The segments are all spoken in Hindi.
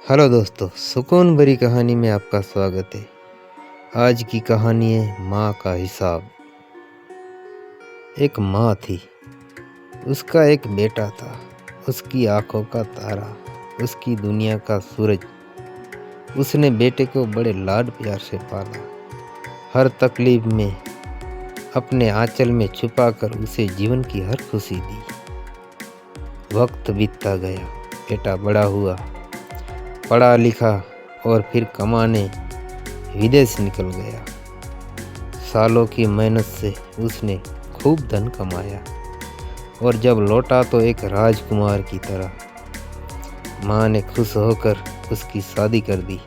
हेलो दोस्तों, सुकून भरी कहानी में आपका स्वागत है। आज की कहानी है माँ का हिसाब। एक माँ थी, उसका एक बेटा था, उसकी आंखों का तारा, उसकी दुनिया का सूरज। उसने बेटे को बड़े लाड प्यार से पाला, हर तकलीफ में अपने आंचल में छुपाकर उसे जीवन की हर खुशी दी। वक्त बीतता गया, बेटा बड़ा हुआ, पढ़ा लिखा और फिर कमाने विदेश निकल गया। सालों की मेहनत से उसने खूब धन कमाया और जब लौटा तो एक राजकुमार की तरह। माँ ने खुश होकर उसकी शादी कर दी,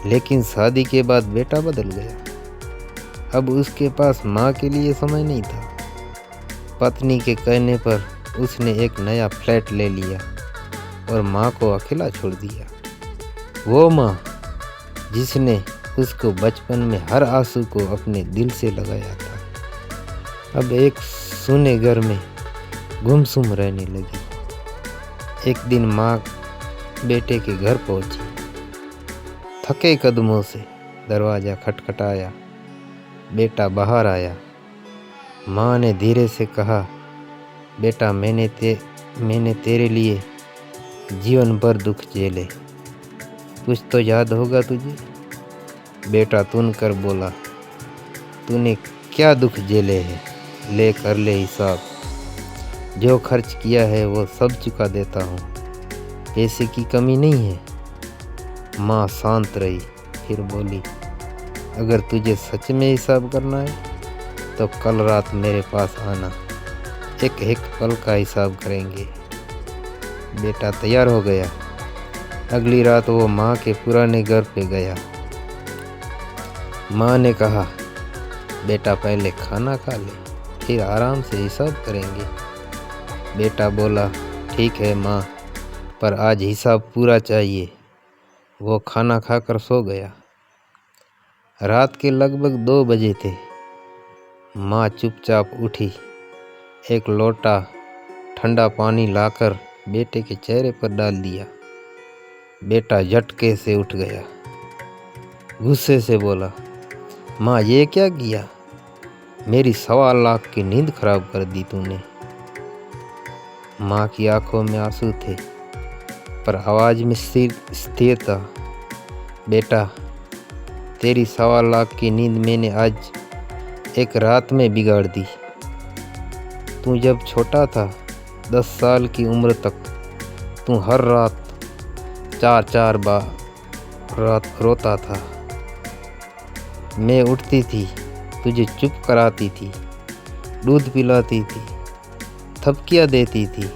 लेकिन शादी के बाद बेटा बदल गया। अब उसके पास माँ के लिए समय नहीं था। पत्नी के कहने पर उसने एक नया फ्लैट ले लिया और माँ को अकेला छोड़ दिया। वो माँ जिसने उसको बचपन में हर आंसू को अपने दिल से लगाया था, अब एक सूने घर में गुमसुम रहने लगी। एक दिन माँ बेटे के घर पहुंची। थके कदमों से दरवाज़ा खटखटाया। बेटा बाहर आया। माँ ने धीरे से कहा, बेटा मैंने तेरे लिए जीवन भर दुख झेले, कुछ तो याद होगा तुझे। बेटा तुन कर बोला, तूने क्या दुख झेले हैं, ले कर ले हिसाब। जो खर्च किया है वो सब चुका देता हूँ, पैसे की कमी नहीं है। माँ शांत रही, फिर बोली, अगर तुझे सच में हिसाब करना है तो कल रात मेरे पास आना, एक एक पल का हिसाब करेंगे। बेटा तैयार हो गया। अगली रात वो माँ के पुराने घर पे गया। माँ ने कहा, बेटा पहले खाना खा ले, फिर आराम से हिसाब करेंगे। बेटा बोला, ठीक है माँ, पर आज हिसाब पूरा चाहिए। वो खाना खाकर सो गया। रात के लगभग 2 बजे थे। माँ चुपचाप उठी, एक लोटा ठंडा पानी लाकर बेटे के चेहरे पर डाल दिया। बेटा झटके से उठ गया, गुस्से से बोला, माँ ये क्या किया, मेरी 1.25 लाख की नींद खराब कर दी तूने। माँ की आंखों में आंसू थे, पर आवाज़ में स्थिर था। बेटा, तेरी 1.25 लाख की नींद मैंने आज एक रात में बिगाड़ दी। तू जब छोटा था, 10 साल की उम्र तक, तू हर रात 4 बार रोता था। मैं उठती थी, तुझे चुप कराती थी, दूध पिलाती थी, थपकियाँ देती थी।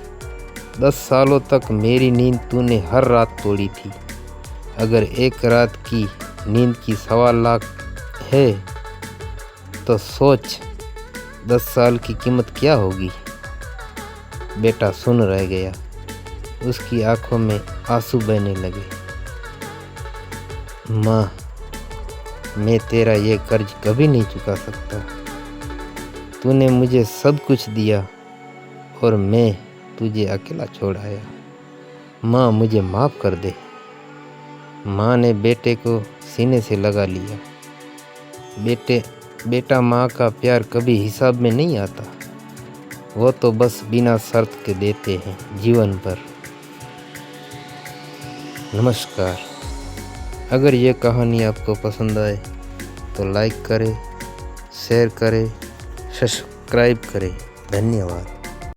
10 सालों तक मेरी नींद तूने हर रात तोड़ी थी। अगर एक रात की नींद की 1.25 लाख है तो सोच 10 साल की कीमत क्या होगी। बेटा सुन रह गया, उसकी आंखों में आंसू बहने लगे। माँ, मैं तेरा ये कर्ज कभी नहीं चुका सकता। तूने मुझे सब कुछ दिया और मैं तुझे अकेला छोड़ आया। माँ मुझे माफ़ कर दे। माँ ने बेटे को सीने से लगा लिया। बेटा माँ का प्यार कभी हिसाब में नहीं आता, वो तो बस बिना शर्त के देते हैं जीवन भर। नमस्कार। अगर ये कहानी आपको पसंद आए तो लाइक करें, शेयर करें, सब्सक्राइब करें। धन्यवाद।